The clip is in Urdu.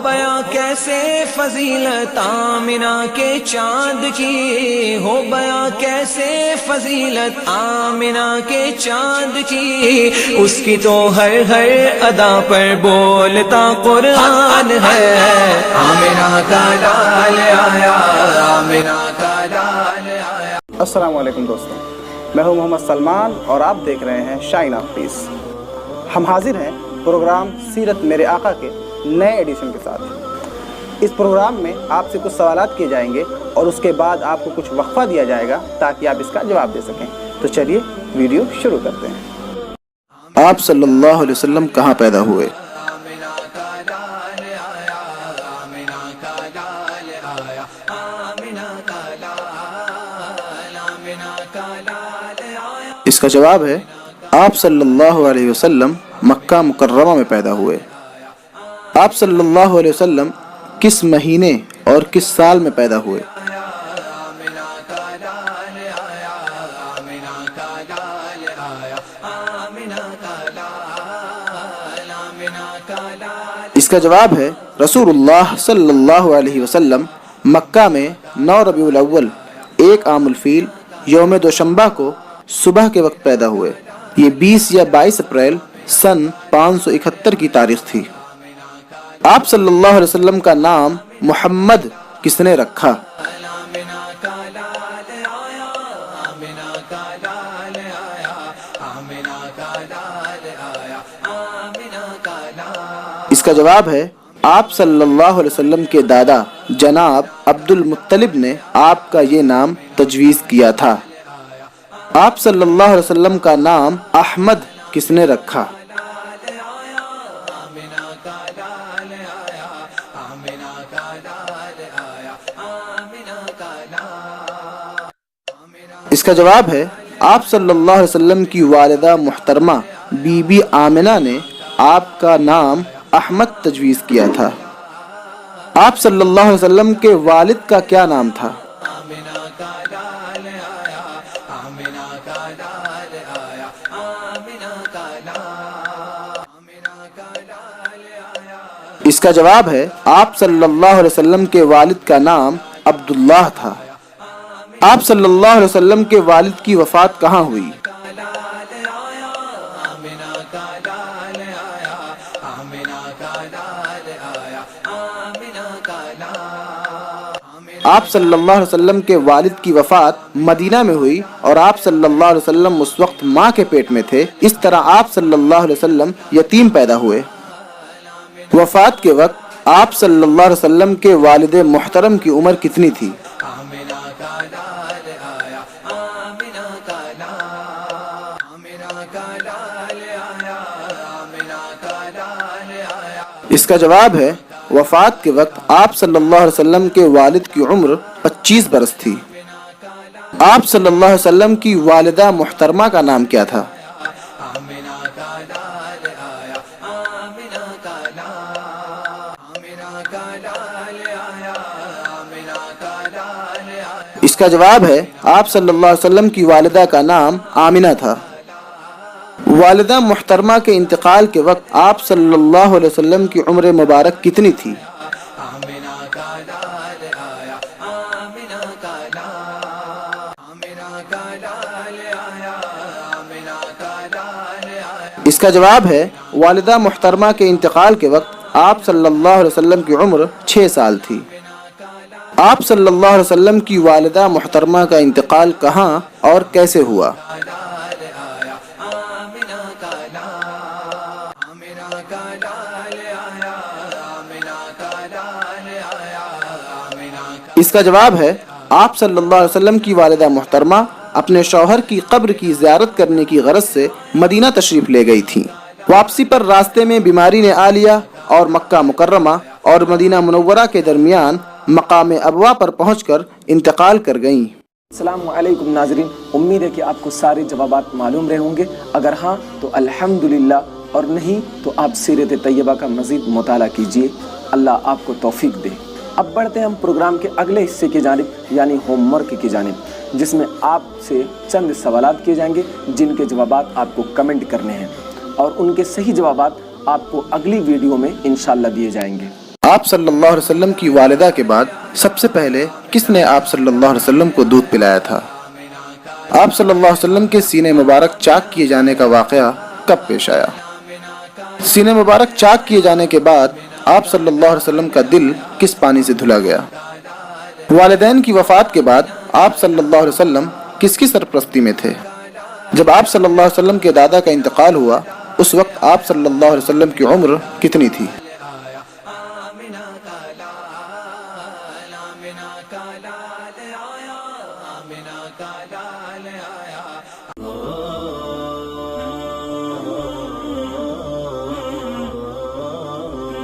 بیاں کیسے فضیلت آمنہ کے چاند کی، ہو بیاں کیسے فضیلت آمنہ کے چاند کی، اس کی تو ہر ادا پر بولتا قرآن ہے، آمنہ کا لال آیا، آمنہ کا لال آیا۔ السلام علیکم دوستوں، میں ہوں محمد سلمان اور آپ دیکھ رہے ہیں شائن آف پیس۔ ہم حاضر ہیں پروگرام سیرت میرے آقا کے نئے ایڈیشن کے ساتھ۔ اس پروگرام میں آپ سے کچھ سوالات کیے جائیں گے اور اس کے بعد آپ کو کچھ وقفہ دیا جائے گا تاکہ آپ اس کا جواب دے سکیں۔ تو چلیے ویڈیو شروع کرتے ہیں۔ آپ صلی اللہ علیہ وسلم کہاں پیدا ہوئے؟ اس کا جواب ہے آپ صلی اللہ علیہ وسلم مکہ مکرمہ میں پیدا ہوئے۔ آپ صلی اللہ علیہ وسلم کس مہینے اور کس سال میں پیدا ہوئے؟ اس کا جواب ہے رسول اللہ صلی اللہ علیہ وسلم مکہ میں 9 ربیع الاول 1 عام الفیل یوم دوشنبہ کو صبح کے وقت پیدا ہوئے۔ یہ 20 یا 22 اپریل سن 571 کی تاریخ تھی۔ آپ صلی اللہ علیہ وسلم کا نام محمد کس نے رکھا؟ اس کا جواب ہے آپ صلی اللہ علیہ وسلم کے دادا جناب عبد المطلب نے آپ کا یہ نام تجویز کیا تھا۔ آپ صلی اللہ علیہ وسلم کا نام احمد کس نے رکھا؟ اس کا جواب ہے آپ صلی اللہ علیہ وسلم کی والدہ محترمہ بی بی آمنہ نے آپ کا نام احمد تجویز کیا تھا۔ آپ صلی اللہ علیہ وسلم کے والد کا کیا نام تھا؟ اس کا جواب ہے آپ صلی اللہ علیہ وسلم کے والد کا نام عبداللہ تھا۔ آپ صلی اللہ علیہ وسلم کے والد کی وفات کہاں ہوئی؟ آپ صلی اللہ علیہ وسلم کے والد کی وفات مدینہ میں ہوئی اور آپ صلی اللہ علیہ وسلم اس وقت ماں کے پیٹ میں تھے، اس طرح آپ صلی اللہ علیہ وسلم یتیم پیدا ہوئے۔ وفات کے وقت آپ صلی اللہ علیہ وسلم کے والد محترم کی عمر کتنی تھی؟ اس کا جواب ہے وفات کے وقت آپ صلی اللہ علیہ وسلم کے والد کی عمر 25 برس تھی۔ آپ صلی اللہ علیہ وسلم کی والدہ محترمہ کا نام کیا تھا؟ اس کا جواب ہے آپ صلی اللہ علیہ وسلم کی والدہ کا نام آمنہ تھا۔ والدہ محترمہ کے انتقال کے وقت آپ صلی اللہ علیہ وسلم کی عمر مبارک کتنی تھی؟ اس کا جواب ہے والدہ محترمہ کے انتقال کے وقت آپ صلی اللہ علیہ وسلم کی عمر 6 سال تھی۔ آپ صلی اللہ علیہ وسلم کی والدہ محترمہ کا انتقال کہاں اور کیسے ہوا؟ اس کا جواب ہے آپ صلی اللہ علیہ وسلم کی والدہ محترمہ اپنے شوہر کی قبر کی زیارت کرنے کی غرض سے مدینہ تشریف لے گئی تھیں۔ واپسی پر راستے میں بیماری نے آ لیا اور مکہ مکرمہ اور مدینہ منورہ کے درمیان مقام ابوا پر پہنچ کر انتقال کر گئیں۔ السلام علیکم ناظرین، امید ہے کہ آپ کو سارے جوابات معلوم رہے ہوں گے۔ اگر ہاں تو الحمدللہ، اور نہیں تو آپ سیرت طیبہ کا مزید مطالعہ کیجیے۔ اللہ آپ کو توفیق دے۔ اب بڑھتے ہیں ہم پروگرام کے اگلے حصے کی جانب، یعنی ہوم ورک کی جانب، جس میں آپ سے چند سوالات کیے جائیں گے جن کے جوابات آپ کو کمنٹ کرنے ہیں، اور ان کے صحیح جوابات آپ کو اگلی ویڈیو میں انشاءاللہ دیے جائیں گے۔ آپ صلی اللہ علیہ وسلم کی والدہ کے بعد سب سے پہلے کس نے آپ صلی اللہ علیہ وسلم کو دودھ پلایا تھا؟ آپ صلی اللہ علیہ وسلم کے سینے مبارک چاک کیے جانے کا واقعہ کب پیش آیا؟ سینے مبارک چاک کیے جانے کے بعد آپ صلی اللہ علیہ وسلم کا دل کس پانی سے دھلا گیا؟ والدین کی وفات کے بعد آپ صلی اللہ علیہ وسلم کس کی سرپرستی میں تھے؟ جب آپ صلی اللہ علیہ وسلم کے دادا کا انتقال ہوا اس وقت آپ صلی اللہ علیہ وسلم کی عمر کتنی تھی؟ آمنہ کا لال آیا، آمنہ کا لال آیا۔